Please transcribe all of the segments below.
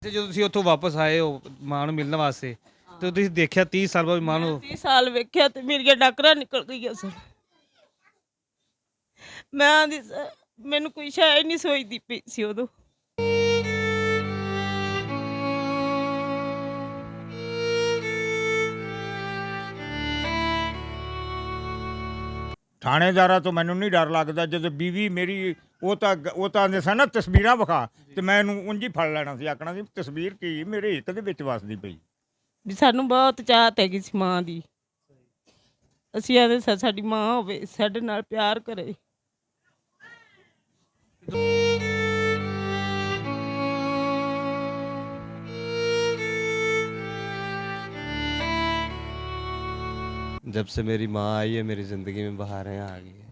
ਤੇ ਜਦੋਂ ਤੁਸੀਂ ਉੱਥੋਂ ਵਾਪਸ ਆਏ ਹੋ ਮਾਂ ਨੂੰ ਮਿਲਣ ਵਾਸਤੇ ਤੇ ਤੁਸੀਂ ਦੇਖਿਆ 30 ਸਾਲ ਬਾਅਦ ਮਾਂ ਮੈਂ ਨੂੰ 30 ਸਾਲ ਵੇਖਿਆ ਤੇ ਮੇਰੀਆਂ ਡਾਕਰਾਂ ਨਿਕਲ ਗਈਆਂ ਸਨ। ਮੈਂ ਆਂਦੀ ਮੈਨੂੰ ਕੋਈ ਸ਼ੈ ਹੀ ਨਹੀਂ ਸੋਚਦੀ ਪਈ ਸੀ ਉਦੋਂ। ਥਾਣੇਦਾਰਾਂ ਤੋਂ ਮੈਨੂੰ ਨਹੀਂ ਡਰ ਲੱਗਦਾ। ਜਦੋਂ ਬੀਵੀ ਮੇਰੀ ਉਹ ਤਾਂ ਆਂਦੇ ਸਨ ਨਾ ਤਸਵੀਰਾਂ ਵਿਖਾ, ਤੇ ਮੈਂ ਇਹਨੂੰ ਉਂਝ ਹੀ ਫੜ ਲੈਣਾ ਸੀ, ਆਖਣਾ ਸੀ ਤਸਵੀਰ ਕੀ ਮੇਰੇ ਹਿੱਕ ਦੇ ਵਿੱਚ ਵਸਦੀ ਪਈ। ਵੀ ਸਾਨੂੰ ਬਹੁਤ ਚਾਹਤ ਹੈਗੀ ਸੀ ਮਾਂ ਦੀ। ਅਸੀਂ ਆਂਦੇ ਸਾਡੀ ਮਾਂ ਹੋਵੇ, ਸਾਡੇ ਨਾਲ ਪਿਆਰ ਕਰੇ। जब से मेरी माँ आई है मेरी ज़िंदगी में बहारें आ गई है,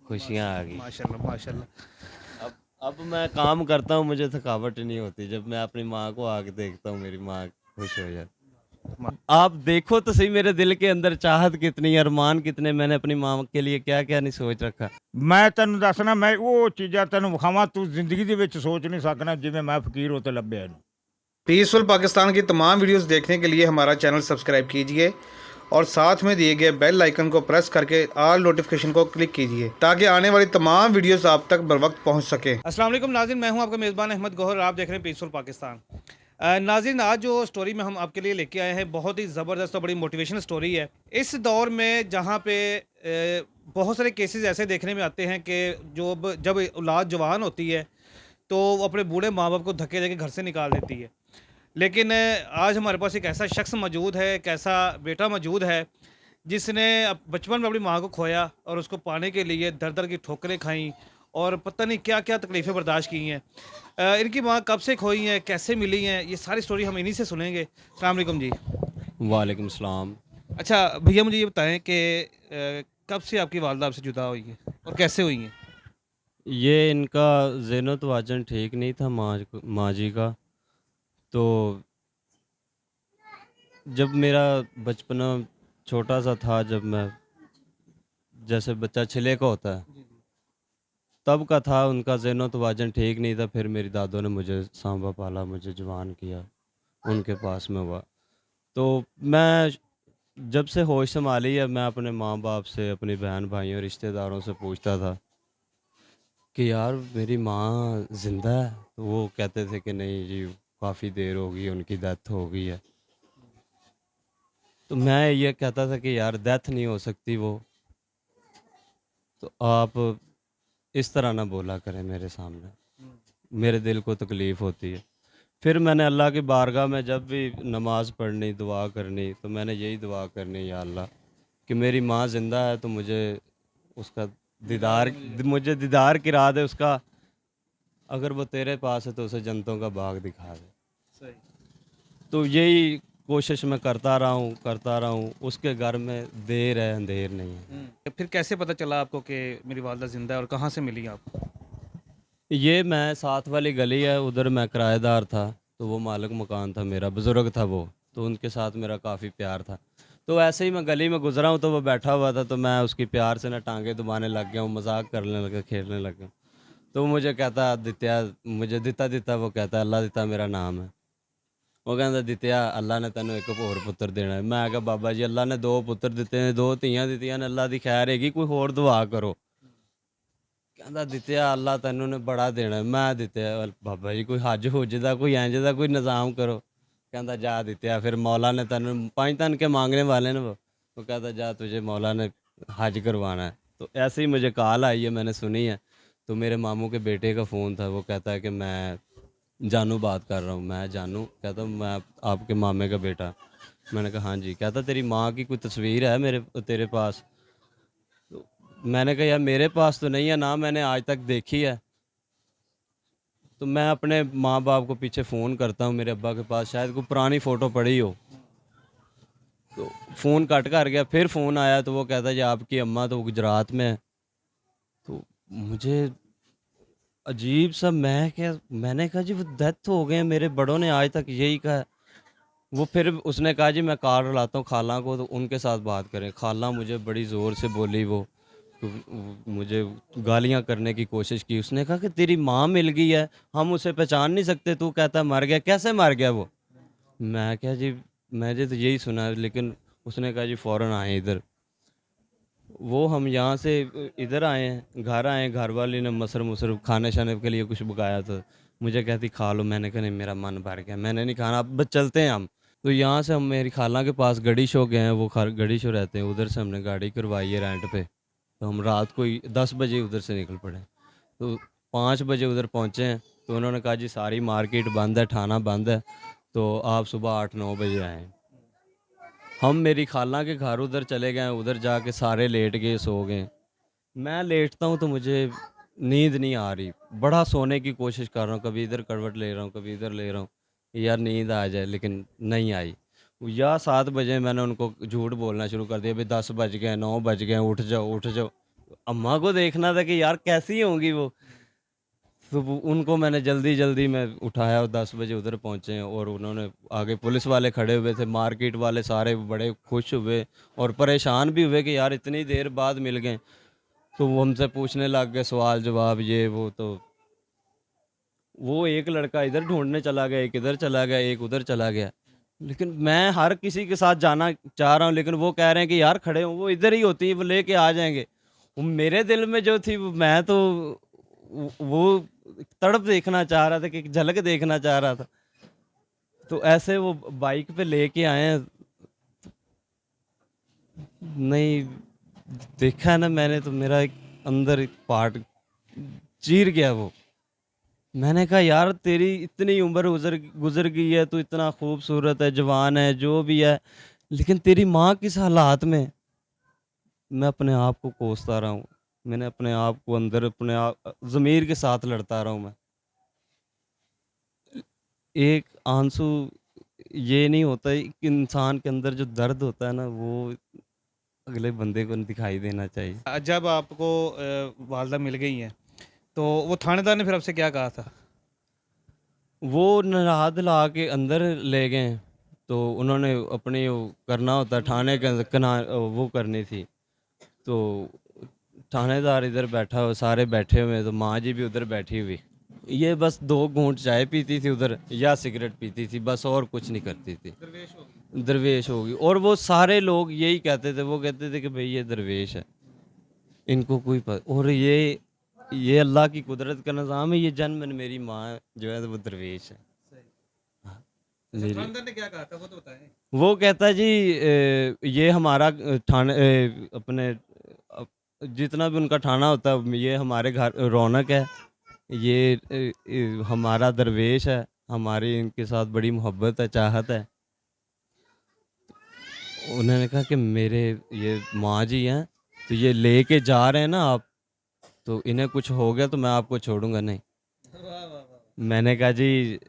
खुशियाँ आ गई। माशाल्लाह माशाल्लाह। अब मैं काम करता हूँ, मुझे थकावट ही नहीं होती। जब मैं अपनी माँ को आके देखता हूँ मेरी माँ खुश हो जाती। आप देखो तो सही मेरे दिल के अंदर चाहत कितनी, अरमान कितने, मैंने अपनी माँ के लिए क्या क्या नहीं सोच रखा। ਮੈਂ ਤੈਨੂੰ ਦੱਸਣਾ, ਮੈਂ ਉਹ ਚੀਜ਼ਾਂ ਤੈਨੂੰ ਵਿਖਾਵਾਂ ਤੂੰ ਜ਼ਿੰਦਗੀ ਦੇ ਵਿੱਚ ਸੋਚ ਨਹੀਂ ਸਕਣਾ, ਜਿਵੇਂ ਮੈਂ ਫਕੀਰ ਹੋ ਤੇ ਲੱਭਿਆ ਇਹਨੂੰ। पीसफुल पाकिस्तान की तमाम वीडियोस देखने के लिए हमारा चैनल सब्सक्राइब कीजिए और साथ में दिए गए बेल आइकन को प्रेस करके ऑल नोटिफिकेशन को क्लिक कीजिए ताकि आने वाली तमाम वीडियोस आप तक बर वक्त पहुँच सके। अस्सलाम वालेकुम नाज़रीन, मैं हूं आपका मेज़बान अहमद गौहर, आप देख रहे हैं पीसफुल पाकिस्तान। नाज़रीन, आज जो स्टोरी में हम आपके लिए लेके आए हैं बहुत ही ज़बरदस्त और बड़ी मोटिवेशनल स्टोरी है। इस दौर में जहाँ पे बहुत सारे केसेस ऐसे देखने में आते हैं कि जब औलाद जवान होती है तो वो अपने बूढ़े माँ बाप को धक्के देके घर से निकाल देती है। लेकिन आज हमारे पास एक ऐसा शख्स मौजूद है, एक ऐसा बेटा मौजूद है जिसने बचपन में अपनी माँ को खोया और उसको पाने के लिए दर दर की ठोकरें खाई और पता नहीं क्या क्या तकलीफ़ें बर्दाश्त की हैं। इनकी माँ कब से खोई हैं, कैसे मिली हैं, ये सारी स्टोरी हम इन्हीं से सुनेंगे। अस्सलाम वालेकुम जी। वालेकुम सलाम। अच्छा भैया, मुझे ये बताएं कि कब से आपकी वालदा आपसे जुदा हुई है और कैसे हुई हैं? ये इनका ज़हनो तवाज़ुन ठीक नहीं था माँ जी का। तो जब मेरा बचपना छोटा सा था, जब मैं जैसे बच्चा छिले का होता है तब का था, उनका ज़हनो तवाज़ुन ठीक नहीं था। फिर मेरी दादों ने मुझे सांभा पाला, मुझे जवान किया, उनके पास में हुआ। तो मैं जब से होश संभाली है, मैं अपने माँ बाप से, अपनी बहन भाइयों रिश्तेदारों से पूछता था कि यार मेरी माँ ज़िंदा है। तो वो कहते थे कि नहीं जी, काफ़ी देर हो गई, उनकी डेथ हो गई है। तो मैं ये कहता था कि यार डेथ नहीं हो सकती वो, तो आप इस तरह ना बोला करें मेरे सामने, मेरे दिल को तकलीफ़ होती है। फिर मैंने अल्लाह की बारगाह में जब भी नमाज़ पढ़नी, दुआ करनी, तो मैंने यही दुआ करनी, या अल्लाह कि मेरी माँ ज़िंदा है तो मुझे उसका मुझे दीदार किरा दे उसका। अगर वो तेरे पास है तो उसे जन्नतों का बाग दिखा दे। सही। तो यही कोशिश मैं करता रहा हूँ। उसके घर में देर है, अंधेर नहीं है। फिर कैसे पता चला आपको कि मेरी वालदा ज़िंदा है और कहाँ से मिली आप? ये मैं साथ वाली गली है, उधर मैं किराएदार था। तो वो मालिक मकान था मेरा, बुज़ुर्ग था वो, तो उनके साथ मेरा काफ़ी प्यार था। तो ऐसे ही मैं गली में गुजरा हूँ तो वो बैठा हुआ था, तो मैं उसकी प्यार से ना टांगे दबाने लग गया हूँ, मजाक करने लगा, खेलने लग गया। तो वो मुझे कहता दित्या, मुझे दिता वो कहता अल्लाह दिता मेरा नाम है। वो कहता दित्या अल्लाह ने तेन एक होर पुत्र देना है। मैं कहा बाबा जी अल्लाह ने 2 पुत्र दिते ने, 2 धीयां दित्तियां ने, अल्लाह की खैर हैगी, कोई होर दुआ करो। कहता दित्या अल्लाह तेनू ने बड़ा देना है। मैं दित्या बाबा जी कोई हज हुज दा, कोई इंज दा कोई निज़ाम करो। कहता जा दित्या, फिर मौला ने तेनू 5 तन के मांगने वाले ने वो कहता जा तुझे मौला ने हज करवाना है। तो ऐसे ही मुझे कॉल आई है, मैंने सुनी है। तो मेरे मामू के बेटे का फ़ोन था, वो कहता है कि मैं जानू बात कर रहा हूँ। मैं जानू, कहता मैं आपके मामे का बेटा। मैंने कहा हाँ जी। कहता तेरी माँ की कोई तस्वीर है तेरे पास? तो मैंने कहा यार मेरे पास तो नहीं है ना, मैंने आज तक देखी है। तो मैं अपने माँ बाप को पीछे फ़ोन करता हूँ, मेरे अब्बा के पास शायद कोई पुरानी फ़ोटो पड़ी हो। तो फ़ोन कट कर गया, फिर फ़ोन आया तो वो कहता जी आपकी अम्मा तो गुजरात में है। तो मुझे अजीब सा, मैंने कहा जी वो डेथ हो गए, मेरे बड़ों ने आज तक यही कहा। वो फिर उसने कहा जी मैं कॉल लाता हूँ खाला को, तो उनके साथ बात करें। खाला मुझे बड़ी ज़ोर से बोली वो मुझे गालियां करने की कोशिश की। उसने कहा कि तेरी माँ मिल गई है, हम उसे पहचान नहीं सकते, तू कहता मर गया, कैसे मर गया वो? मैं क्या जी, मैंने तो यही सुना, लेकिन उसने कहा जी फ़ौरन आए इधर। वो हम यहाँ से इधर आए हैं, घर आए, घर वाली ने मसर मुसर खाने शाने के लिए कुछ पकाया था, मुझे कहती खा लो। मैंने कहा नहीं, मेरा मन भर गया, मैंने नहीं खाना, अब बस चलते हैं हम। तो यहाँ से हम मेरी खाला के पास गड़ी शो गए हैं, वो गड़ी शो रहते हैं, उधर से हमने गाड़ी करवाई है रेंट पे। तो हम रात को ही 10 बजे उधर से निकल पड़े। तो 5 बजे उधर पहुँचे हैं, तो उन्होंने कहा जी सारी मार्केट बंद है, थाना बंद है, तो आप सुबह 8-9 बजे आएँ। हम मेरी खाला के घर उधर चले गए, उधर जाके सारे लेट गए, सो गए। मैं लेटता हूँ तो मुझे नींद नहीं आ रही, बड़ा सोने की कोशिश कर रहा हूँ, कभी इधर करवट ले रहा हूँ, कभी इधर ले रहा हूँ, यार नींद आ जाए, लेकिन नहीं आई। या 7 बजे मैंने उनको झूठ बोलना शुरू कर दिया, भाई 10 बज गए, 9 बज गए, उठ जाओ उठ जाओ। अम्मा को देखना था कि यार कैसी होंगी वो। तो उनको मैंने जल्दी जल्दी में उठाया और 10 बजे उधर पहुँचे हैं, और उन्होंने आगे पुलिस वाले खड़े हुए थे, मार्केट वाले सारे बड़े खुश हुए और परेशान भी हुए कि यार इतनी देर बाद मिल गए। तो वो हमसे पूछने लग गए सवाल जवाब, ये वो। तो वो एक लड़का इधर ढूंढने चला गया, एक इधर चला गया, एक उधर चला गया। लेकिन मैं हर किसी के साथ जाना चाह रहा हूँ, लेकिन वो कह रहे हैं कि यार खड़े हो, वो इधर ही होती है, वो लेके आ जाएंगे। वो मेरे दिल में जो थी, मैं तो वो तड़प देखना चाह रहा था, कि झलक देखना चाह रहा था। तो ऐसे वो बाइक पे लेके आए हैं। नहीं देखा है ना मैंने, तो मेरा एक अंदर एक पार्ट चीर गया वो। मैंने कहा यार तेरी इतनी उम्र गुजर गई है, तू इतना खूबसूरत है, जवान है, जो भी है, लेकिन तेरी माँ किस हालात में। मैं अपने आप को कोसता रहा हूँ, मैंने अपने आप को अंदर अपने आप ज़मीर के साथ लड़ता रहा हूँ मैं। एक आंसू ये नहीं होता है कि इंसान के अंदर जो दर्द होता है ना, वो अगले बंदे को दिखाई देना चाहिए। जब आपको वालदा मिल गई हैं, तो वो थानेदार ने फिर आपसे क्या कहा था? वो नहा धुला के अंदर ले गए। तो उन्होंने अपनी वो करना होता है, थाने के अंदर वो करनी थी। तो थानेदार इधर बैठा हुआ, सारे बैठे हुए, तो माँ जी भी उधर बैठी हुई। ये बस 2 घूंट चाय पीती थी उधर, या सिगरेट पीती थी, बस और कुछ नहीं करती थी। दरवेश होगी। और वो सारे लोग यही कहते थे, वो कहते थे कि भाई ये दरवेश है, इनको कोई पता। और ये अल्लाह की कुदरत का निज़ाम है, ये जन्म मेरी माँ जो है वो दरवेश है। हाँ, मेरी थानेदार ने क्या कहा था वो तो बताएं। वो कहता जी ये हमारा थाने अपने जितना भी उनका थाना होता है, ये हमारे घर रौनक है, ये हमारा दरवेश है, हमारी इनके साथ बड़ी मोहब्बत है, चाहत है। उन्होंने कहा कि मेरे ये माँ जी हैं, तो ये लेके जा रहे हैं ना आप, तो इन्हें कुछ हो गया तो मैं आपको छोड़ूंगा नहीं। मैंने कहा जी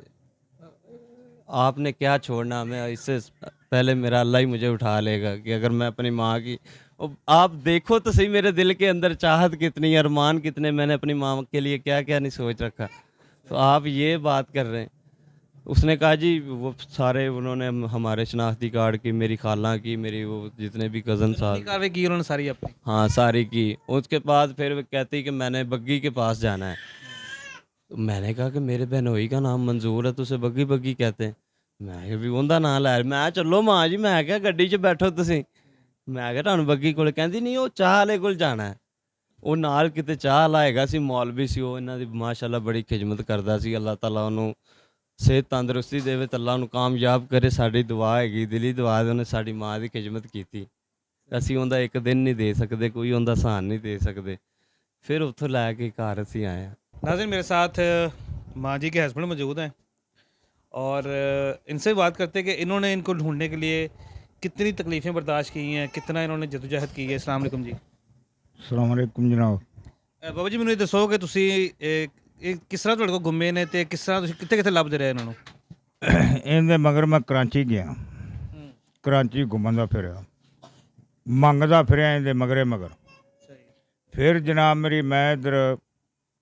आपने क्या छोड़ना हमें, इससे पहले मेरा अल्लाह ही मुझे उठा लेगा, कि अगर मैं अपनी माँ की। और आप देखो तो सही मेरे दिल के अंदर चाहत कितनी, अरमान कितने, मैंने अपनी माँ के लिए क्या क्या नहीं सोच रखा। तो आप ये बात कर रहे हैं। उसने कहा जी वो सारे उन्होंने हमारे शनाख्ती कार्ड की, मेरी खाला की, मेरी वो जितने भी कज़न साथ, कार्रवाई की उन्होंने सारी अपनी। हाँ सारी की। उसके बाद फिर वो कहती कि मैंने बग्गी के पास जाना है। तो मैंने कहा कि मेरे बहनोई का नाम मंजूर है, तो उसे बग्गी बग्गी कहते हैं। मैं भी उनका नाम लै, मैं चलो माँ जी, मैं क्या गड्डी 'ਚ बैठो तुसी, मैं क्या ਤੁਹਾਨੂੰ ਬੱਗੀ ਕੋਲ। ਕਹਿੰਦੀ ਨਹੀਂ ਉਹ ਚਾਹ ਵਾਲੇ ਕੋਲ ਜਾਣਾ ਹੈ। ਉਹ ਨਾਲ ਕਿਤੇ ਚਾਹ ਵਾਲਾ ਹੈਗਾ ਸੀ, ਮੌਲਵੀ ਸੀ, ਉਹ ਇਹਨਾਂ ਦੀ ਮਾਸ਼ਾਅੱਲਾ ਬੜੀ ਖਿਦਮਤ ਕਰਦਾ ਸੀ। ਅੱਲਾਹ ਤਾਲਾ ਉਹਨੂੰ ਸਿਹਤ ਤੰਦਰੁਸਤੀ ਦੇਵੇ, ਤੇ ਅੱਲਾ ਉਹਨੂੰ ਕਾਮਯਾਬ ਕਰੇ। ਸਾਡੀ ਦੁਆ ਹੈਗੀ, ਦਿਲੀ ਦੁਆ, ਉਹਨੇ ਸਾਡੀ ਮਾਂ ਦੀ ਖਿਦਮਤ ਕੀਤੀ। ਅਸੀਂ ਉਹਦਾ ਇੱਕ ਦਿਨ ਨਹੀਂ ਦੇ ਸਕਦੇ, ਕੋਈ ਉਹਦਾ ਸਹਾਨ ਨਹੀਂ ਦੇ ਸਕਦੇ। ਫਿਰ ਉੱਥੋਂ ਲੈ ਕੇ ਘਰ ਅਸੀਂ ਆਏ ਹਾਂ। नाज़रीन, मेरे साथ माँ जी के हस्बैंड मौजूद हैं और इनसे बात करते हैं कि इन्होंने इनको ढूंढने के लिए कितनी तकलीफ़ें बर्दाश्त की हैं, कितना इन्होंने जदोजहद की है। अस्सलाम वालेकुम जी। अस्सलाम वालेकुम जनाब। बाबा जी, ਮੈਨੂੰ ਇਹ ਦੱਸੋ ਕਿ ਤੁਸੀਂ ਕਿਸ ਤਰ੍ਹਾਂ ਤੁਹਾਡੇ ਕੋਲ ਗੁੰਮੇ ਨੇ, ਤੇ ਕਿਸ ਤਰ੍ਹਾਂ ਤੁਸੀਂ ਕਿੱਥੇ ਕਿੱਥੇ ਲੱਭਦੇ ਰਹੇ ਇਹਨਾਂ ਨੂੰ? ਇਹਦੇ ਮਗਰ ਮੈਂ ਕਰਾਚੀ ਗਿਆ, ਕਰਾਚੀ ਘੁੰਮਦਾ ਫਿਰਿਆ, ਮੰਗਦਾ ਫਿਰਿਆ ਇਹਦੇ ਮਗਰੇ ਮਗਰ। ਫਿਰ ਜਨਾਬ ਮੇਰੀ ਮੈਂ ਇੱਧਰ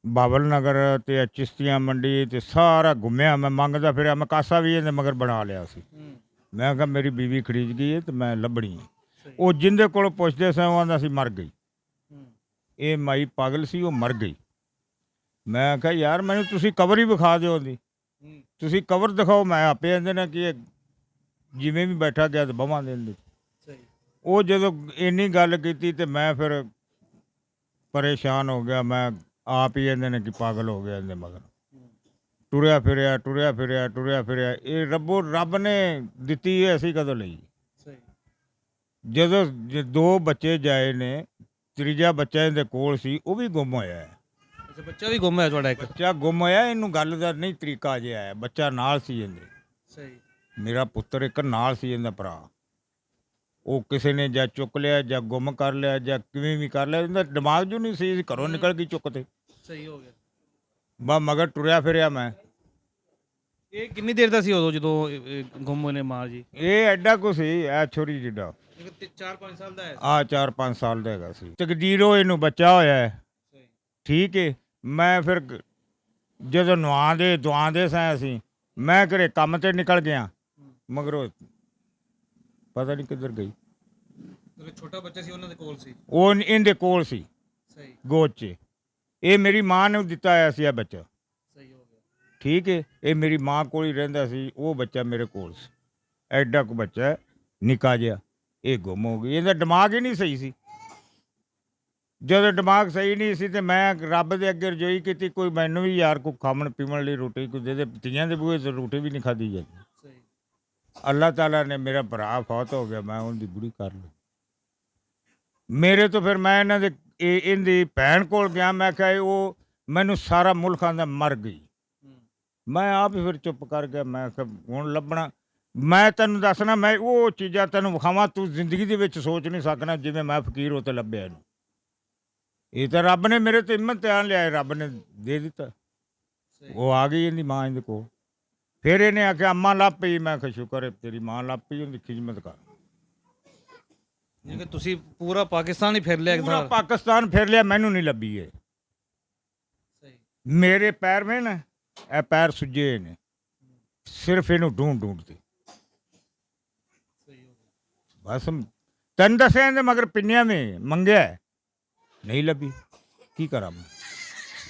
ਬਾਬਲ ਨਗਰ ਤੇ ਚਿਸ਼ਤੀਆਂ ਮੰਡੀ ਤੇ ਸਾਰਾ ਘੁੰਮਿਆ, ਮੈਂ ਮੰਗਦਾ ਫਿਰਿਆ, ਮੈਂ ਕਾਸਾ ਵੀ ਇਹਦੇ ਮਗਰ ਬਣਾ ਲਿਆ ਸੀ। ਮੈਂ ਕਿਹਾ ਮੇਰੀ ਬੀਵੀ ਖਰੀਦ ਗਈ ਹੈ ਤੇ ਮੈਂ ਲੱਭਣੀ ਹੈ। ਉਹ ਜਿੰਦੇ ਕੋਲ ਪੁੱਛਦੇ ਸਾਂ ਉਹ ਆਂਦਾ ਸੀ ਮਰ ਗਈ। ਇਹ ਮਾਈ ਪਾਗਲ ਸੀ, ਉਹ ਮਰ ਗਈ। ਮੈਂ ਆਖਿਆ ਯਾਰ ਮੈਨੂੰ ਤੁਸੀਂ ਕਬਰ ਹੀ ਵਿਖਾ ਦਿਓ ਉਹਦੀ, ਤੁਸੀਂ ਕਬਰ ਦਿਖਾਓ, ਮੈਂ ਆਪੇ ਇਹਦੇ ਨਾਲ ਕਿ ਜਿਵੇਂ ਵੀ ਬੈਠਾ ਗਿਆ ਤੇ ਬਵਾਂ ਦੇ ਅੰਦਰ। ਸਹੀ। ਉਹ ਜਦੋਂ ਇੰਨੀ ਗੱਲ ਕੀਤੀ ਤੇ ਮੈਂ ਫਿਰ ਪਰੇਸ਼ਾਨ ਹੋ ਗਿਆ। ਮੈਂ ਆਪ ਹੀ ਇਹਦੇ ਨੇ ਕਿ ਪਾਗਲ ਹੋ ਗਿਆ ਇਹਦੇ ਮਗਰ, ਟੁਰਿਆ ਫਿਰਿਆ ਟੁਰਿਆ ਫਿਰਿਆ ਟੁਰਿਆ ਫਿਰਿਆ। ਇਹ ਰੱਬ ਨੇ ਦਿੱਤੀ ਹੈ, ਅਸੀਂ ਕਦੋਂ ਲਈ। ਸਹੀ। ਜਦੋਂ ਦੋ ਬੱਚੇ ਜਾਏ ਨੇ, ਤੀਜਾ ਬੱਚਾ ਇਹਦੇ ਕੋਲ ਸੀ, ਉਹ ਵੀ ਗੁੰਮ ਹੋਇਆ ਹੈ। ਅੱਛਾ, ਬੱਚਾ ਵੀ ਗੁੰਮ ਹੈ ਤੁਹਾਡਾ ਇੱਕ। ਬੱਚਾ ਗੁੰਮ ਹੋਇਆ, ਇਹਨੂੰ ਗੱਲ ਦਾ ਨਹੀਂ ਤਰੀਕਾ ਜਿਹਾ ਹੈ। ਬੱਚਾ ਨਾਲ ਸੀ ਇਹਦੇ, ਸਹੀ। ਮੇਰਾ ਪੁੱਤਰ ਇੱਕ ਨਾਲ ਸੀ ਇਹਦਾ ਭਰਾ। ਉਹ ਕਿਸੇ ਨੇ ਜਾਂ ਚੁੱਕ ਲਿਆ ਜਾਂ ਗੁੰਮ ਕਰ ਲਿਆ ਜਾਂ ਕਿਵੇਂ ਵੀ ਕਰ ਲਿਆ, ਇਹਦਾ ਦਿਮਾਗ ਜੋ ਨਹੀਂ ਸੀ, ਘਰੋਂ ਨਿਕਲ ਗਈ ਚੁੱਕ ਤੇ। ਸਹੀ ਹੋ ਗਿਆ। ਬਸ ਮਗਰ ਟੁਰਿਆ ਫਿਰਿਆ ਮੈਂ। ਇਹ ਕਿੰਨੀ ਦੇਰ ਦਾ ਸੀ ਉਦੋਂ ਜਦੋਂ ਗੁੰਮ ਹੋਏ ਨੇ ਮਾਂ ਜੀ? ਇਹ ਐਡਾ ਕੁ ਸੀ, ਇਹ ਛੋਰੀ ਜਿੱਡਾ, 4-5 ਸਾਲ ਦਾ ਹੈ। ਆ 4-5 ਸਾਲ ਦਾ ਹੈਗਾ ਸੀ। ਤਕਦੀਰੋਂ ਇਹਨੂੰ ਬੱਚਾ ਹੋਇਆ ਹੈ। ਸਹੀ। ਠੀਕ ਹੈ। ਮੈਂ ਫਿਰ ਜਦੋਂ ਦੁਆਂਦੇ ਸਾਂ ਅਸੀਂ, ਮੈਂ ਘਰੇ ਕੰਮ ਤੇ ਨਿਕਲ ਗਿਆ, ਮਗਰੋਂ ਪਤਾ ਨਹੀਂ ਕਿੱਧਰ ਗਈ। ਛੋਟਾ ਬੱਚਾ ਸੀ ਉਹਨਾਂ ਦੇ ਕੋਲ ਸੀ? ਉਹ ਇਹਦੇ ਕੋਲ ਸੀ, ਸਹੀ। ਗੋਦ 'ਚ। ਇਹ ਮੇਰੀ ਮਾਂ ਨੇ ਦਿੱਤਾ ਹੋਇਆ ਸੀ ਇਹ ਬੱਚਾ। ਸਹੀ ਹੋ ਗਿਆ। ਠੀਕ ਹੈ। ਇਹ ਮੇਰੀ ਮਾਂ ਕੋਲ ਹੀ ਰਹਿੰਦਾ ਸੀ, ਉਹ ਬੱਚਾ ਮੇਰੇ ਕੋਲ ਸੀ। ਐਡਾ ਕੁ ਬੱਚਾ ਨਿੱਕਾ ਜਿਹਾ, ਇਹ ਗੁੰਮ ਹੋ ਗਈ। ਇਹਦਾ ਦਿਮਾਗ ਹੀ ਨਹੀਂ ਸਹੀ ਸੀ। ਜਦੋਂ ਦਿਮਾਗ ਸਹੀ ਨਹੀਂ ਸੀ ਤੇ ਮੈਂ ਰੱਬ ਦੇ ਅੱਗੇ ਰਜੋਈ ਕੀਤੀ, ਕੋਈ ਮੈਨੂੰ ਵੀ ਯਾਰ ਕੋਈ ਖਾਣ ਪੀਣ ਲਈ ਰੋਟੀ ਕੋਈ ਦੇ ਦੇ। ਧੀਆਂ ਦੇ ਬੂਹੇ ਤੇ ਰੋਟੀ ਵੀ ਨਹੀਂ ਖਾਧੀ ਜਾਂਦੀ। ਸਹੀ। ਅੱਲਾਹ ਤਾਲਾ ਨੇ, ਮੇਰਾ ਭਰਾ ਫੌਤ ਹੋ ਗਿਆ, ਮੈਂ ਉਹਦੀ ਬੁੜੀ ਕਰ ਲਈ। ਮੇਰੇ ਤੋਂ ਫਿਰ ਮੈਂ ਇਹਦੀ ਭੈਣ ਕੋਲ ਗਿਆ। ਮੈਂ ਕਿਹਾ ਉਹ ਮੈਨੂੰ ਸਾਰਾ ਮੁਲਕ ਆਂਦਾ ਮਰ ਗਈ। ਮੈਂ ਆਪ ਹੀ ਫਿਰ ਚੁੱਪ ਕਰ ਗਿਆ। ਮੈਂ ਕਿਹਾ ਹੁਣ ਲੱਭਣਾ, ਮੈਂ ਤੈਨੂੰ ਦੱਸਣਾ, ਮੈਂ ਉਹ ਚੀਜ਼ਾਂ ਤੈਨੂੰ ਵਿਖਾਵਾਂ, ਤੂੰ ਜ਼ਿੰਦਗੀ ਦੇ ਵਿੱਚ ਸੋਚ ਨਹੀਂ ਸਕਣਾ ਜਿਵੇਂ ਮੈਂ ਫਕੀਰ ਹੋ ਤੇ ਲੱਭਿਆ ਇਹਨੂੰ। ਇਹ ਤਾਂ ਰੱਬ ਨੇ ਮੇਰੇ ਤੇ ਇਮਤਿਹਾਨ ਲਿਆ, ਰੱਬ ਨੇ ਦੇ ਦਿੱਤਾ। ਉਹ ਆ ਗਈ ਇਹਦੀ ਮਾਂ ਇਹਦੇ ਕੋਲ। ਫਿਰ ਇਹਨੇ ਆਖਿਆ ਅੰਮਾ ਲੱਭ ਪਈ। ਮੈਂ ਕਿਹਾ ਸ਼ੁਕਰ ਹੈ ਤੇਰੀ ਮਾਂ ਲੱਭ ਪਈ, ਉਹਦੀ ਖਿਦਮਤ ਕਰ। ਜਿਵੇਂ ਤੁਸੀਂ ਪੂਰਾ ਪਾਕਿਸਤਾਨ ਹੀ ਫਿਰ ਲਿਆ ਪੂਰਾ ਇੱਕਦਾਰ। ਪਾਕਿਸਤਾਨ ਫਿਰ ਲਿਆ, ਮੈਨੂੰ ਨਹੀਂ ਲੱਭੀ ਇਹ। ਸਹੀ। ਮੇਰੇ ਪੈਰ में ना, ਇਹ ਪੈਰ ਸੁੱਜੇ ਨੇ, ਸਿਰਫ ਇਹਨੂੰ ਢੂੰਢ ਤੇ। ਸਹੀ ਹੋ ਗਿਆ। ਬਸ ਤੈਨੂੰ ਦੱਸਿਆ ਇਹਦੇ ਮਗਰ ਪਿੰਨਿਆਂ में ਮੰਗਿਆ, ਨਹੀਂ ਲੱਭੀ, ਕੀ ਕਰਾਂ ਮੈਂ।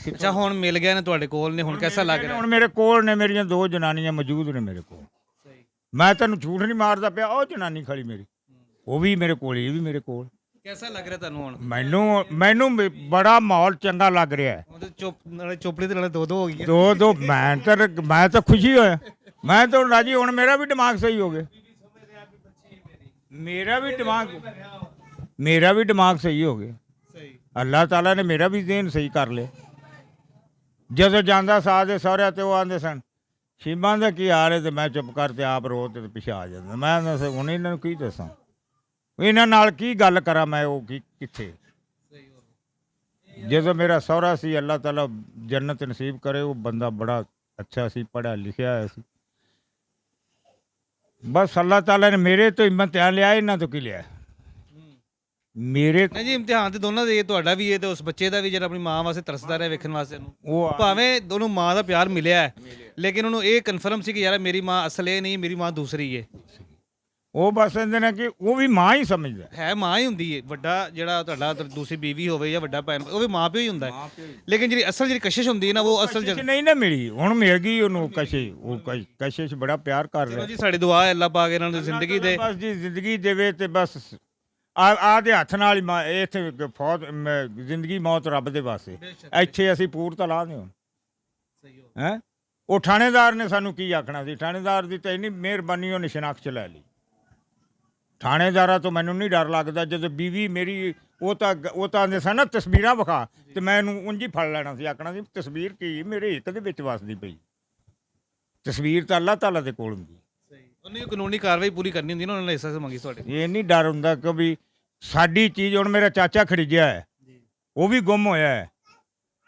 ਅੱਛਾ, ਹੁਣ ਮਿਲ ਗਿਆ ਨੇ ਤੁਹਾਡੇ ਕੋਲ ਨੇ, ਹੁਣ ਕੈਸਾ ਲੱਗ ਰਿਹਾ? ਹੁਣ ਮੇਰੇ ਕੋਲ ਨੇ, ਮੇਰੀਆਂ 2 ਜਨਾਨੀਆਂ ਮੌਜੂਦ ਨੇ ਮੇਰੇ ਕੋਲ। ਸਹੀ। ਮੈਂ ਤੈਨੂੰ ਝੂਠ ਨਹੀਂ ਮਾਰਦਾ ਪਿਆ। ਉਹ ਜਨਾਨੀ ਖੜੀ ਮੇਰੀ, ਉਹ ਵੀ ਮੇਰੇ ਕੋਲ, ਇਹ ਵੀ ਮੇਰੇ ਕੋਲ। ਕੈਸਾ ਲੱਗ ਰਿਹਾ ਤੁਹਾਨੂੰ ਹੁਣ? ਮੈਨੂੰ ਬੜਾ ਮਾਹੌਲ ਚੰਗਾ ਲੱਗ ਰਿਹਾ ਹੈ। ਉਹਦੇ ਨਾਲੇ ਚੋਪੜੀ ਤੇ ਨਾਲੇ ਦੋ ਹੋ ਗਈ ਹੈ। ਦੋ ਮੈਂ ਤਾਂ ਖੁਸ਼ੀ ਹੋਇਆ, ਮੈਂ ਤਾਂ ਰਾਜੀ। ਹੁਣ ਮੇਰਾ ਵੀ ਦਿਮਾਗ ਸਹੀ ਹੋ ਗਿਆ, ਮੇਰਾ ਵੀ ਦਿਮਾਗ ਸਹੀ ਹੋ ਗਿਆ। ਸਹੀ। ਅੱਲਾਹ ਤਾਲਾ ਨੇ ਮੇਰਾ ਵੀ ਜ਼ਹਿਨ ਸਹੀ ਕਰ ਲਿਆ। ਜਦੋਂ ਜਾਂਦਾ ਸਾਹ ਦੇ ਸਹੁਰਿਆਂ ਤੇ ਉਹ ਆਂਦੇ ਸਨ ਸ਼ੀਮਾਂ ਦਾ ਕੀ ਹਾਲ ਹੈ, ਤੇ ਮੈਂ ਚੁੱਪ ਕਰ ਤੇ ਆਪ ਰੋ ਤੇ ਪਿਛੇ ਆ ਜਾਂਦਾ। ਮੈਂ ਹੁਣ ਇਹਨਾਂ ਨੂੰ ਕੀ ਦੱਸਾਂ, ਇਹਨਾਂ ਨਾਲ ਕੀ ਗੱਲ ਕਰਾਂ ਮੈਂ, ਉਹ ਕਿੱਥੇ। ਸਹੀ ਹੋ ਗਿਆ। ਜਦੋਂ ਮੇਰਾ ਸਹੁਰਾ ਸੀ, ਅੱਲਾਹ ਤਾਲਾ ਜੰਨਤ ਨਸੀਬ ਕਰੇ, ਉਹ ਬੰਦਾ ਬੜਾ ਅੱਛਾ ਸੀ, ਪੜ੍ਹਿਆ ਲਿਖਿਆ ਹੋਇਆ ਸੀ। ਬਸ ਅੱਲਾਹ ਤਾਲਾ ਨੇ ਮੇਰੇ ਤੋਂ ਇਮਤਿਹਾਨ ਲਿਆ, ਇਹਨਾਂ ਤੋਂ ਕੀ ਲਿਆ। ਮੇਰੇ ਨਹੀਂ ਜੀ, ਇਮਤਿਹਾਨ ਤੇ ਦੋਨਾਂ ਦੇ, ਤੁਹਾਡਾ ਵੀ ਹੈ ਤੇ ਉਸ ਬੱਚੇ ਦਾ ਵੀ, ਜਿਹੜਾ ਆਪਣੀ ਮਾਂ ਵਾਸਤੇ ਤਰਸਦਾ ਰਿਹਾ ਵੇਖਣ ਵਾਸਤੇ ਉਹਨੂੰ। ਉਹ ਭਾਵੇਂ ਦੋਨੋਂ ਮਾਂ ਦਾ ਪਿਆਰ ਮਿਲਿਆ ਹੈ, ਲੇਕਿਨ ਉਹਨੂੰ ਇਹ ਕਨਫਰਮ ਸੀ ਕਿ ਯਾਰ ਮੇਰੀ ਮਾਂ ਅਸਲ ਇਹ ਨਹੀਂ, ਮੇਰੀ ਮਾਂ ਦੂਸਰੀ ਹੈ। ਉਹ ਬਸ ਇਹਦੇ ਨਾਲ ਕਿ ਉਹ ਵੀ ਮਾਂ ਹੀ ਸਮਝਦਾ ਹੈ ਮਾਂ ਹੀ ਹੁੰਦੀ ਹੈ। ਵੱਡਾ ਜਿਹੜਾ ਤੁਹਾਡਾ ਦੂਸਰੀ ਬੀਵੀ ਹੋਵੇ ਜਾਂ ਵੱਡਾ ਭੈਣ, ਉਹ ਵੀ ਮਾਂ ਪਿਓ ਹੀ ਹੁੰਦਾ ਹੈ। ਲੇਕਿਨ ਜਿਹੜੀ ਅਸਲ ਜਿਹੜੀ ਕਸ਼ਿਸ਼ ਹੁੰਦੀ ਹੈ ਨਾ, ਉਹ ਅਸਲ ਕਸ਼ਿਸ਼ ਨਹੀਂ ਨਾ ਮਿਲੀ, ਹੁਣ ਮਿਲ ਗਈ ਉਹਨੂੰ ਕਸ਼ਿਸ਼। ਉਹ ਕਸ਼ਿਸ਼ ਬੜਾ ਪਿਆਰ ਕਰ ਰਿਹਾ ਜੀ। ਸਾਡੀ ਦੁਆ ਹੈ ਅੱਲਾਹ ਪਾਕ ਇਹਨਾਂ ਨੂੰ ਜ਼ਿੰਦਗੀ ਦੇ। ਬਸ ਜੀ ਜ਼ਿੰਦਗੀ ਦੇਵੇ ਤੇ ਬਸ ਆ ਦੇ ਹੱਥ ਨਾਲ ਹੀ ਇੱਥੇ ਜ਼ਿੰਦਗੀ ਮੌਤ ਰੱਬ ਦੇ ਵਾਸਤੇ। ਇੱਥੇ ਅਸੀਂ ਪੂਰ ਤਾਂ ਲਾ ਦਿਓ ਹੈ। ਉਹ ਥਾਣੇਦਾਰ ਨੇ ਸਾਨੂੰ ਕੀ ਆਖਣਾ ਸੀ, ਥਾਣੇਦਾਰ ਦੀ ਤਾਂ ਇੰਨੀ ਮਿਹਰਬਾਨੀ, ਉਹਨੇ ਸ਼ਨਾਖਤ ਲੈ ਲਈ। ਥਾਣੇਦਾਰਾਂ ਤੋਂ ਮੈਨੂੰ ਨਹੀਂ ਡਰ ਲੱਗਦਾ। ਜਦੋਂ ਬੀਵੀ ਮੇਰੀ ਉਹ ਤਾਂ ਆਂਦੇ ਸਨ ਨਾ ਤਸਵੀਰਾਂ ਵਿਖਾ, ਤੇ ਮੈਂ ਇਹਨੂੰ ਉਂਝ ਹੀ ਫੜ ਲੈਣਾ ਸੀ, ਆਖਣਾ ਸੀ ਤਸਵੀਰ ਕੀ ਮੇਰੇ ਹਿੱਕ ਦੇ ਵਿੱਚ ਵਸਦੀ ਪਈ। ਤਸਵੀਰ ਤਾਂ ਅੱਲਾਹ ਤਾਲਾ ਦੇ ਕੋਲ ਹੁੰਦੀ। ਉਹਨੇ ਕਾਨੂੰਨੀ ਕਾਰਵਾਈ ਪੂਰੀ ਕਰਨੀ ਹੁੰਦੀ ਨਾ, ਉਹਨਾਂ ਨੇ ਲਾਇਸੈਂਸ ਮੰਗੀ ਤੁਹਾਡੇ। ਇਹ ਨਹੀਂ ਡਰ ਹੁੰਦਾ ਕਿ ਵੀ ਸਾਡੀ ਚੀਜ਼। ਹੁਣ ਮੇਰਾ ਚਾਚਾ ਖੜੀਜਿਆ ਹੈ, ਉਹ ਵੀ ਗੁੰਮ ਹੋਇਆ ਹੈ,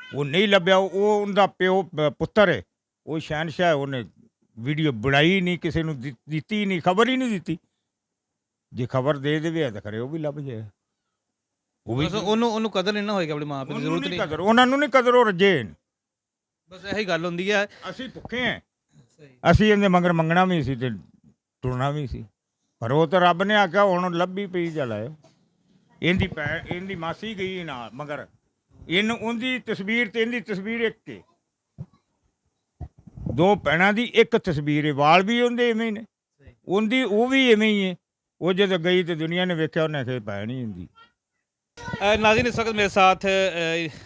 ਉਹ ਨਹੀਂ ਲੱਭਿਆ। ਉਹ ਉਹਦਾ ਪਿਓ ਪੁੱਤਰ ਹੈ, ਉਹ ਸ਼ਹਿਨਸ਼ਾਹ, ਉਹਨੇ ਵੀਡੀਓ ਬਣਾਈ ਨਹੀਂ, ਕਿਸੇ ਨੂੰ ਦਿੱਤੀ ਨਹੀਂ, ਖਬਰ ਹੀ ਨਹੀਂ ਦਿੱਤੀ। ਜੇ ਖਬਰ ਦੇ ਦੇਵੇ ਤਾਂ ਖਰੇ ਉਹ ਵੀ ਲੱਭ ਜਾਏ। ਉਹ ਵੀ ਉਹਨੂੰ ਕਦਰ ਨਹੀਂ ਨਾ ਹੋਏਗਾ ਆਪਣੀ ਮਾਂ ਪਿਓ ਦੀ, ਜ਼ਰੂਰਤ ਨਹੀਂ ਕਦਰ, ਉਹਨਾਂ ਨੂੰ ਨਹੀਂ ਕਦਰ, ਉਹ ਰੱਜੇ ਨੇ। ਬਸ ਇਹੀ ਗੱਲ ਹੁੰਦੀ ਹੈ। ਅਸੀਂ ਭੁੱਖੇ ਹਾਂ, ਅਸੀਂ ਇਹਦੇ ਮਗਰ ਮੰਗਣਾ ਵੀ ਸੀ ਤੇ ਟੁਰਨਾ ਵੀ ਸੀ, ਪਰ ਉਹ ਤਾਂ ਰੱਬ ਨੇ ਆਖਿਆ ਹੁਣ ਲੱਭੀ ਪਈ ਚਲਾਇਓ। ਇਹਦੀ ਮਾਸੀ ਗਈ ਨਾਲ ਮਗਰ, ਉਹਦੀ ਤਸਵੀਰ ਤੇ ਇਹਦੀ ਤਸਵੀਰ ਇੱਕ ਹੈ। ਦੋ ਭੈਣਾਂ ਦੀ ਇੱਕ ਤਸਵੀਰ ਹੈ। ਵਾਲ ਵੀ ਉਹਦੇ ਐਵੇਂ ਹੀ ਨੇ, ਉਹਦੀ ਉਹ ਵੀ ਐਵੇਂ ही है। वो ਜਦੋਂ ਗਈ तो दुनिया ने वेख्या उन्हें आखे भैन ही इनकी। नाज़रीन इस वक्त मेरे साथ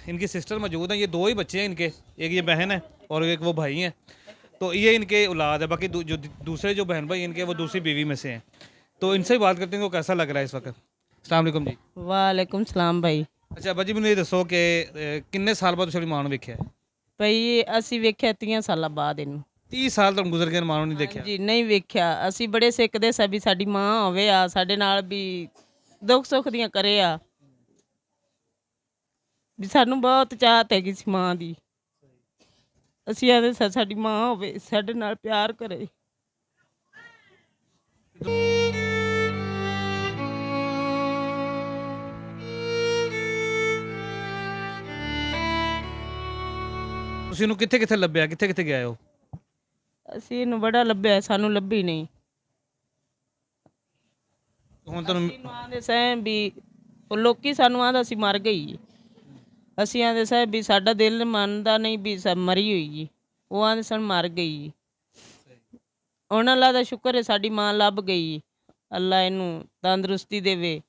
इनकी सिस्टर मौजूद हैं। ये दो ही बच्चे हैं इनके, एक ये बहन है और एक वो भाई हैं। तो ये इनके औलाद है। बाकी जो दूसरे जो बहन भाई इनके वो दूसरी बीवी में से हैं। तो इनसे ही बात करते हैं, को कैसा लग रहा है इस वक्त। अस्सलाम वालेकुम जी। ਵਾਲੇਕੁਮ ਸਲਾਮ ਭਾਈ। ਅੱਛਾ ਬਾਜੀ ਮੈਨੂੰ ਇਹ ਦੱਸੋ ਕਿ ਕਿੰਨੇ ਸਾਲ ਬਾਅਦ ਤੁਸੀਂ ਆਪਣੀ ਮਾਂ ਨੂੰ ਵੇਖਿਆ ਹੈ? ਭਾਈ ਅਸੀਂ ਵੇਖਿਆ 30 ਸਾਲਾਂ ਬਾਅਦ ਇਹਨੂੰ। 30 ਸਾਲ ਤੋਂ ਗੁਜ਼ਰ ਗਏ ਮਾਂ ਨੂੰ ਨਹੀਂ ਦੇਖਿਆ। ਜੀ ਨਹੀਂ ਵੇਖਿਆ। ਅਸੀਂ ਬੜੇ ਸਿੱਖਦੇ ਸਾਂ ਵੀ ਸਾਡੀ ਮਾਂ ਹੋਵੇ ਆ ਸਾਡੇ ਨਾਲ ਵੀ ਦੁੱਖ ਸੁੱਖ ਦੀਆਂ ਕਰੇ ਆ ਵੀ ਸਾਨੂੰ ਬਹੁਤ ਚਾਹਤ ਹੈਗੀ ਸੀ ਮਾਂ ਦੀ। ਅਸੀਂ ਆਦੇ ਸਾਡੀ ਮਾਂ ਹੋਵੇ ਸਾਡੇ ਨਾਲ ਪਿਆਰ ਕਰੇ। ਤੁਸੀਂ ਇਹਨੂੰ ਕਿੱਥੇ ਕਿੱਥੇ ਲੱਭਿਆ, ਕਿੱਥੇ ਕਿੱਥੇ ਗਏ ਹੋ? ਅਸੀਂ ਇਹਨੂੰ ਬੜਾ ਲੱਭਿਆ, ਸਾਨੂੰ ਲੱਭੀ ਨਹੀਂ। ਹੁਣ ਤੁਹਾਨੂੰ ਅਸੀਂ ਆਂਦੇ ਸੈਂ ਵੀ ਉਹ ਲੋਕੀ ਸਾਨੂੰ ਆਂਦਾ ਸੀ ਮਰ ਗਈ। ਅਸੀਂ ਆਂਦੇ ਸੈਂ ਵੀ ਸਾਡਾ ਦਿਲ ਮੰਨਦਾ ਨਹੀਂ ਵੀ ਮਰੀ ਹੋਈ ਜੀ। ਉਹ ਆਂਦੇ ਸਨ ਮਰ ਗਈ। ਉਹਨਾਂ ਅੱਲਾ ਦਾ ਸ਼ੁਕਰ ਹੈ ਸਾਡੀ ਮਾਂ ਲੱਭ ਗਈ। ਅੱਲਾ ਇਹਨੂੰ ਤੰਦਰੁਸਤੀ ਦੇਵੇ।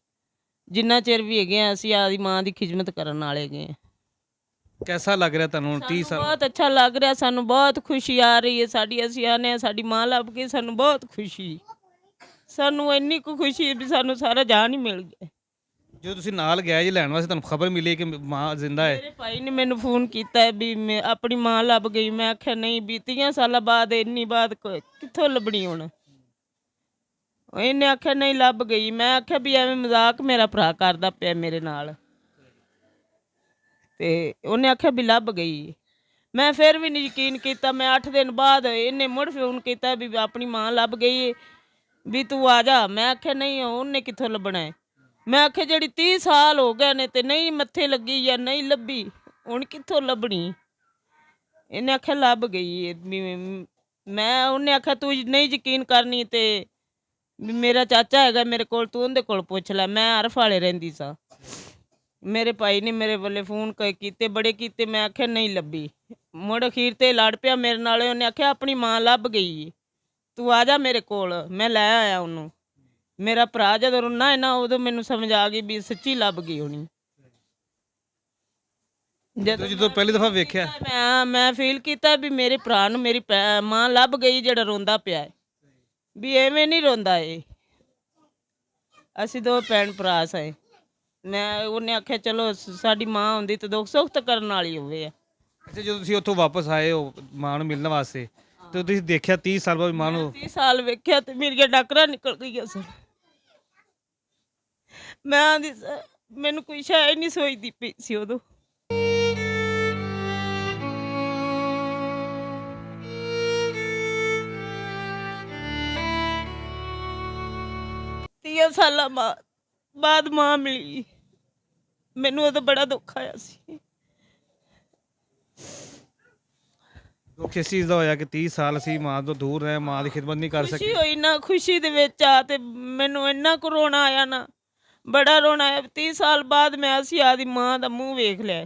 ਜਿੰਨਾ ਚਿਰ ਵੀ ਹੈਗੇ ਆ ਅਸੀਂ ਆਦੀ ਮਾਂ ਦੀ ਖਿਦਮਤ ਕਰਨ ਵਾਲੇ ਹੈਗੇ ਆ। कैसा लग रहा है ਤੁਹਾਨੂੰ 30 ਸਾਨੂੰ ਸਾਲ? ਬਹੁਤ ਅੱਛਾ ਲੱਗ ਰਿਹਾ। ਸਾਨੂੰ ਬਹੁਤ ਖੁਸ਼ੀ ਆ ਰਹੀ ਹੈ ਸਾਡੀ। ਅਸੀਂ ਆਨੇ ਆ ਸਾਡੀ ਮਾਂ ਲੱਭ ਗਈ, ਸਾਨੂੰ ਬਹੁਤ ਖੁਸ਼ੀ। ਸਾਨੂੰ ਇੰਨੀ ਕੁ ਖੁਸ਼ੀ ਹੈ ਵੀ ਸਾਨੂੰ ਸਾਰਾ ਜਾਨ ਹੀ ਮਿਲ ਗਿਆ। ਜਦੋਂ ਤੁਸੀਂ ਨਾਲ ਗਏ ਜੀ ਲੈਣ ਵਾਸਤੇ ਤੁਹਾਨੂੰ ਖਬਰ ਮਿਲੀ ਕਿ ਮਾਂ ਜ਼ਿੰਦਾ ਹੈ? ਮੇਰੇ ਭਾਈ ਨੇ ਮੈਨੂੰ ਫੋਨ ਕੀਤਾ ਵੀ ਮੈਂ ਆਪਣੀ ਮਾਂ ਲੱਭ ਗਈ। ਮੈਂ ਆਖਿਆ ਨਹੀਂ ਵੀ 30 ਸਾਲਾਂ ਬਾਅਦ ਇੰਨੀ ਬਾਤ ਕਿੱਥੋਂ ਲੱਭਣੀ ਹੁਣ। ਇਹਨੇ ਆਖਿਆ ਨਹੀਂ ਲੱਭ ਗਈ। ਮੈਂ ਆਖਿਆ ਵੀ ਐਵੇਂ ਮਜ਼ਾਕ ਮੇਰਾ ਭਰਾ ਕਰਦਾ ਪਿਆ ਮੇਰੇ ਨਾਲ। ਤੇ ਉਹਨੇ ਆਖਿਆ ਵੀ ਲੱਭ ਗਈ। ਮੈਂ ਫਿਰ ਵੀ ਨਹੀਂ ਯਕੀਨ ਕੀਤਾ। ਮੈਂ 8 ਦਿਨ ਬਾਅਦ ਇਹਨੇ ਮੁੜ ਫੋਨ ਕੀਤਾ ਵੀ ਆਪਣੀ ਮਾਂ ਲੱਭ ਗਈ ਵੀ ਤੂੰ ਆ ਜਾ। ਮੈਂ ਆਖਿਆ ਨਹੀਂ ਉਹਨੇ ਕਿੱਥੋਂ ਲੱਭਣਾ ਹੈ। ਮੈਂ ਆਖਿਆ ਜਿਹੜੀ 30 ਸਾਲ ਹੋ ਗਏ ਨੇ ਤੇ ਨਹੀਂ ਮੱਥੇ ਲੱਗੀ ਜਾਂ ਨਹੀਂ ਲੱਭੀ ਹੁਣ ਕਿੱਥੋਂ ਲੱਭਣੀ। ਇਹਨੇ ਆਖਿਆ ਲੱਭ ਗਈ ਹੈ। ਮੈਂ ਉਹਨੇ ਆਖਿਆ ਤੂੰ ਨਹੀਂ ਯਕੀਨ ਕਰਨੀ ਤੇ ਵੀ ਮੇਰਾ ਚਾਚਾ ਹੈਗਾ ਮੇਰੇ ਕੋਲ, ਤੂੰ ਉਹਦੇ ਕੋਲ ਪੁੱਛ ਲੈ। ਮੈਂ ਅਰਫ ਵਾਲੇ ਰਹਿੰਦੀ ਸਾਂ। ਮੇਰੇ ਭਾਈ ਨੇ ਮੇਰੇ ਵੱਲੇ ਫੋਨ ਕੀਤੇ, ਬੜੇ ਕੀਤੇ। ਮੈਂ ਆਖਿਆ ਨਹੀਂ ਲੱਭੀ। ਮੁੜ ਅਖੀਰ ਤੇ ਲੜ ਪਿਆ ਮੇਰੇ ਨਾਲ। ਉਹਨੇ ਆਖਿਆ ਆਪਣੀ ਮਾਂ ਲੱਭ ਗਈ, ਤੂੰ ਆ ਜਾ ਮੇਰੇ ਕੋਲ। ਮੈਂ ਲੈ ਆਇਆ ਉਹਨੂੰ। ਮੇਰਾ ਭਰਾ ਜਦੋਂ ਰੋਣਾ ਹੈ ਨਾ ਉਦੋਂ ਮੈਨੂੰ ਸਮਝ ਆ ਗਈ ਵੀ ਸੱਚੀ ਲੱਭ ਗਈ ਹੋਣੀ। ਜਦੋਂ ਪਹਿਲੀ ਦਫਾ ਵੇਖਿਆ ਮੈਂ ਫੀਲ ਕੀਤਾ ਵੀ ਮੇਰੇ ਭਰਾ ਨੂੰ ਮੇਰੀ ਮਾਂ ਲੱਭ ਗਈ ਜਿਹੜਾ ਰੋਂਦਾ ਪਿਆ ਹੈ। ਵੀ ਐਵੇਂ ਨਹੀਂ ਰੋਂਦਾ ਇਹ। ਅਸੀਂ ਦੋ ਭੈਣ ਭਰਾ ਸਾਂ। ਮੈਂ ਉਹਨੇ ਆਖਿਆ ਚਲੋ ਸਾਡੀ ਮਾਂ ਹੁੰਦੀ ਤੇ ਦੁੱਖ ਸੁੱਖ ਤਾਂ ਕਰਨ ਵਾਲੀ ਹੋਵੇ ਆ। ਅੱਛਾ ਜਦੋਂ ਤੁਸੀਂ ਉੱਥੋਂ ਵਾਪਸ ਆਏ ਹੋ ਮਾਂ ਨੂੰ ਮਿਲਣ ਵਾਸਤੇ ਤੇ ਤੁਸੀਂ ਦੇਖਿਆ 30 ਸਾਲ ਬਾਅਦ ਮਾਂ ਨੂੰ? 30 ਸਾਲ ਵੇਖਿਆ ਤੇ ਮੇਰੀਆਂ ਡਾਕਰਾਂ ਨਿਕਲ ਗਈਆਂ ਸਨ। ਮੈਂ ਆਂਦੀ ਮੈਨੂੰ ਕੋਈ ਸ਼ਾਇਦ ਨਹੀਂ ਸੋਚਦੀ ਪਈ ਸੀ ਉਦੋਂ। ਸਾਲਾਂ ਬਾਅਦ ਮਾਂ ਮਿਲੀ। ਮੈਨੂੰ ਉਦੋਂ ਬੜਾ ਦੁੱਖ ਆਇਆ ਸੀ। ਦੁੱਖ ਇਸ ਚੀਜ਼ ਦਾ ਹੋਇਆ ਕਿ 30 ਸਾਲ ਅਸੀਂ ਮਾਂ ਤੋਂ ਦੂਰ ਰਹੇ, ਮਾਂ ਦੀ ਖਿਦਮਤ ਨਹੀਂ ਕਰ ਖੁਸ਼ੀ ਸਕੇ। ਹੋਈ ਨਾ, ਖੁਸ਼ੀ ਦੇ ਵਿੱਚ ਆ ਤੇ ਮੈਨੂੰ ਇੰਨਾ ਕੁ ਰੋਣਾ ਆਇਆ ਨਾ, ਬੜਾ ਰੋਣਾ ਆਇਆ। 30 ਸਾਲ ਬਾਅਦ ਮੈਂ ਅਸੀਂ ਆਦੀ ਮਾਂ ਦਾ ਮੂੰਹ ਵੇਖ ਲਿਆ।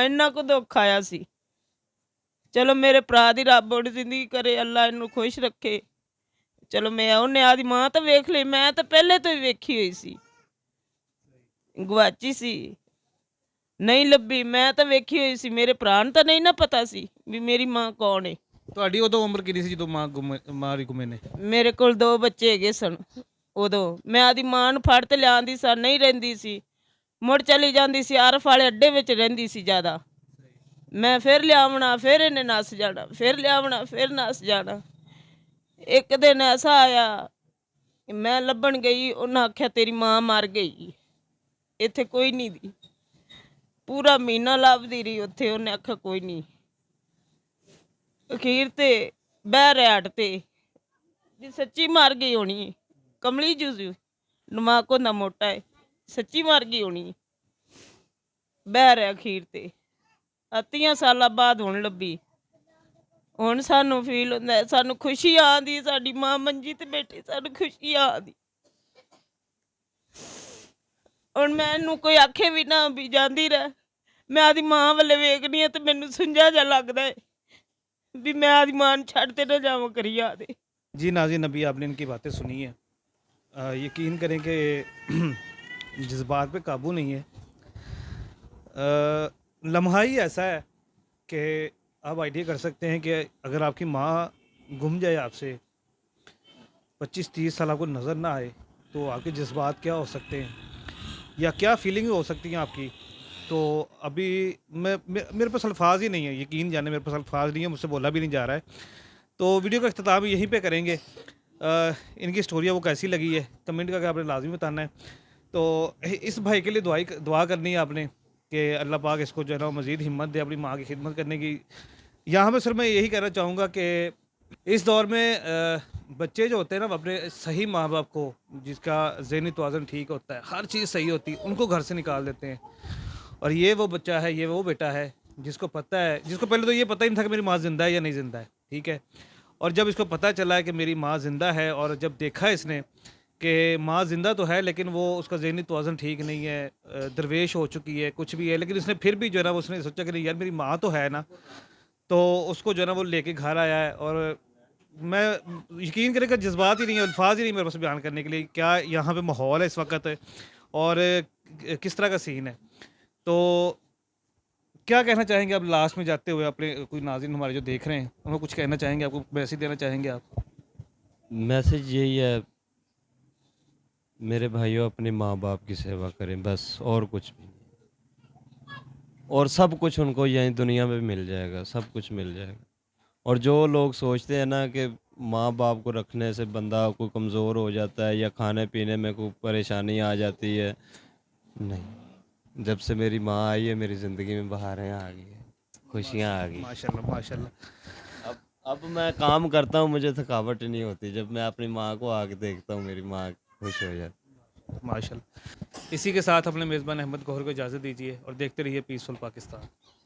ਇੰਨਾ ਕੁ ਦੁੱਖ ਆਇਆ ਸੀ। ਚਲੋ ਮੇਰੇ ਭਰਾ ਦੀ ਰੱਬ ਬੜੀ ਜ਼ਿੰਦਗੀ ਕਰੇ, ਅੱਲਾ ਇਹਨੂੰ ਖੁਸ਼ ਰੱਖੇ। ਚਲੋ ਮੈਂ ਉਹਨੇ ਆਦੀ ਮਾਂ ਤਾਂ ਵੇਖ ਲਈ, ਮੈਂ ਤਾਂ ਪਹਿਲੇ ਤੋਂ ਹੀ ਵੇਖੀ ਹੋਈ ਸੀ। ਗਵਾਚੀ ਸੀ, ਨਹੀਂ ਲੱਭੀ। ਮੈਂ ਤਾਂ ਵੇਖੀ ਹੋਈ ਸੀ। ਮੇਰੇ ਭਰਾ ਨੂੰ ਤਾਂ ਨਹੀਂ ਨਾ ਪਤਾ ਸੀ ਵੀ ਮੇਰੀ ਮਾਂ ਕੌਣ ਹੈ। ਤੁਹਾਡੀ ਉਦੋਂ ਉਮਰ ਕਿੰਨੀ ਸੀ ਜਦੋਂ ਮਾਂ ਗੁੰਮੇ ਨੇ? ਮੇਰੇ ਕੋਲ 2 ਬੱਚੇ ਹੈਗੇ ਸਨ ਉਦੋਂ। ਮੈਂ ਆਦੀ ਮਾਂ ਨੂੰ ਫੜ ਤੇ ਲਿਆਂਦੀ ਸਾਂ, ਨਹੀਂ ਰਹਿੰਦੀ ਸੀ। ਮੁੜ ਚਲੀ ਜਾਂਦੀ ਸੀ, ਆਰਫ ਵਾਲੇ ਅੱਡੇ ਵਿੱਚ ਰਹਿੰਦੀ ਸੀ ਜ਼ਿਆਦਾ। ਮੈਂ ਫਿਰ ਲਿਆਵਣਾ, ਫਿਰ ਇਹਨੇ ਨੱਸ ਜਾਣਾ, ਫਿਰ ਲਿਆਵਣਾ, ਫਿਰ ਨੱਸ ਜਾਣਾ। ਇੱਕ ਦਿਨ ਐਸਾ ਆਇਆ ਮੈਂ ਲੱਭਣ ਗਈ, ਉਹਨਾਂ ਆਖਿਆ ਤੇਰੀ ਮਾਂ ਮਰ ਗਈ, ਇੱਥੇ ਕੋਈ ਨਹੀਂ ਦੀ। ਪੂਰਾ ਮਹੀਨਾ ਲੱਭਦੀ ਰਹੀ ਉੱਥੇ। ਉਹਨੇ ਆਖਿਆ ਕੋਈ ਨਹੀਂ। ਅਖੀਰ ਤੇ ਬਹਿ ਰਿਹਾ ਹਟ ਤੇ ਵੀ ਸੱਚੀ ਮਰ ਗਈ ਹੋਣੀ। ਕਮਲੀ ਜੂਜੂ ਦਿਮਾਗ ਉਹਦਾ ਮੋਟਾ ਹੈ, ਸੱਚੀ ਮਰ ਗਈ ਹੋਣੀ। ਬਹਿ ਰਿਹਾ ਅਖੀਰ ਤੇ 30 ਸਾਲਾਂ ਬਾਅਦ ਹੁਣ ਲੱਭੀ। ਹੁਣ ਸਾਨੂੰ ਫੀਲ ਹੁੰਦਾ, ਸਾਨੂੰ ਖੁਸ਼ੀ ਆਉਂਦੀ। ਸਾਡੀ ਮਾਂ ਮੰਜੀ ਤੇ ਬੈਠੀ, ਸਾਨੂੰ ਖੁਸ਼ੀ ਆਉਂਦੀ। ਹੁਣ ਮੈਨੂੰ ਕੋਈ ਆਖੇ ਵੀ ਨਾ ਵੀ ਜਾਂਦੀ ਰਹਿ, ਮੈਂ ਆਦੀ ਮਾਂ ਵੱਲੇ ਵੇਖਣੀ ਆ ਤੇ ਮੈਨੂੰ ਸੁੰਝਾ ਜਾ ਲੱਗਦਾ ਹੈ भी मैं आदि मान छड़ते ना जावा करी याद है। जी नाज़रीन, अभी आपने इनकी बातें सुनी है। यकीन करें कि जज्बात पे काबू नहीं है। लम्हा ही ऐसा है कि आप आइडिया कर सकते हैं कि अगर आपकी माँ गुम जाए आपसे, 25-30 साल आपको नज़र ना आए, तो आपके जज्बात क्या हो सकते हैं या क्या फीलिंग हो सकती है आपकी। तो अभी मेरे पास अल्फाज ही नहीं है, यकीन जाने मेरे पास अल्फाज नहीं है, मुझसे बोला भी नहीं जा रहा है। तो वीडियो का अख्ताम यहीं पे करेंगे। इनकी स्टोरी वो कैसी लगी है कमेंट करके आपने लाजमी बताना है। तो इस भाई के लिए दुआ करनी है आपने कि अल्लाह पाक इसको जो है ना मज़ीद हिम्मत दे अपनी माँ की खिदमत करने की। यहाँ पे सिर्फ मैं यही कहना चाहूँगा कि इस दौर में बच्चे जो होते हैं ना, अपने सही माँ बाप को, जिसका ज़हनी तवाज़ुन ठीक होता है, हर चीज़ सही होती है, उनको घर से निकाल देते हैं। और ये वो बच्चा है, ये वो बेटा है जिसको पता है, जिसको पहले तो ये पता ही नहीं था कि मेरी माँ ज़िंदा है या नहीं ज़िंदा है, ठीक है। और जब इसको पता चला है कि मेरी माँ ज़िंदा है, और जब देखा इसने कि माँ ज़िंदा तो है लेकिन वो उसका ज़हनी तवाज़ुन ठीक नहीं है, दरवेश हो चुकी है, कुछ भी है, लेकिन उसने फिर भी जो है ना, उसने सोचा कि नहीं यार मेरी माँ तो है ना, तो उसको जो है ना वो लेके घर आया है। और मैं यकीन करें कि जज्बात ही नहीं है, अल्फाज ही नहीं मेरे पास बयान करने के लिए क्या यहाँ पे माहौल है इस वक्त और किस तरह का सीन है। तो क्या कहना चाहेंगे आप लास्ट में जाते हुए, अपने कोई नाज़रीन हमारे जो देख रहे हैं उनको कुछ कहना चाहेंगे, आपको मैसेज देना चाहेंगे आप? मैसेज यही है मेरे भाइयों, अपने माँ बाप की सेवा करें बस, और कुछ भी नहीं। और सब कुछ उनको यहीं दुनिया में मिल जाएगा, सब कुछ मिल जाएगा। और जो लोग सोचते हैं ना कि माँ बाप को रखने से बंदा कोई कमज़ोर हो जाता है या खाने पीने में कोई परेशानी आ जाती है, नहीं। जब से मेरी माँ आई है मेरी ज़िंदगी में बहारें आ गई है, खुशियाँ आ गई। माशाल्लाह माशाल्लाह। अब मैं काम करता हूँ, मुझे थकावट नहीं होती। जब मैं अपनी माँ को आके देखता हूँ मेरी माँ खुश हो जाती। माशाल्लाह। इसी के साथ अपने मेज़बान अहमद गौहर को इजाज़त दीजिए और देखते रहिए पीसफुल पाकिस्तान।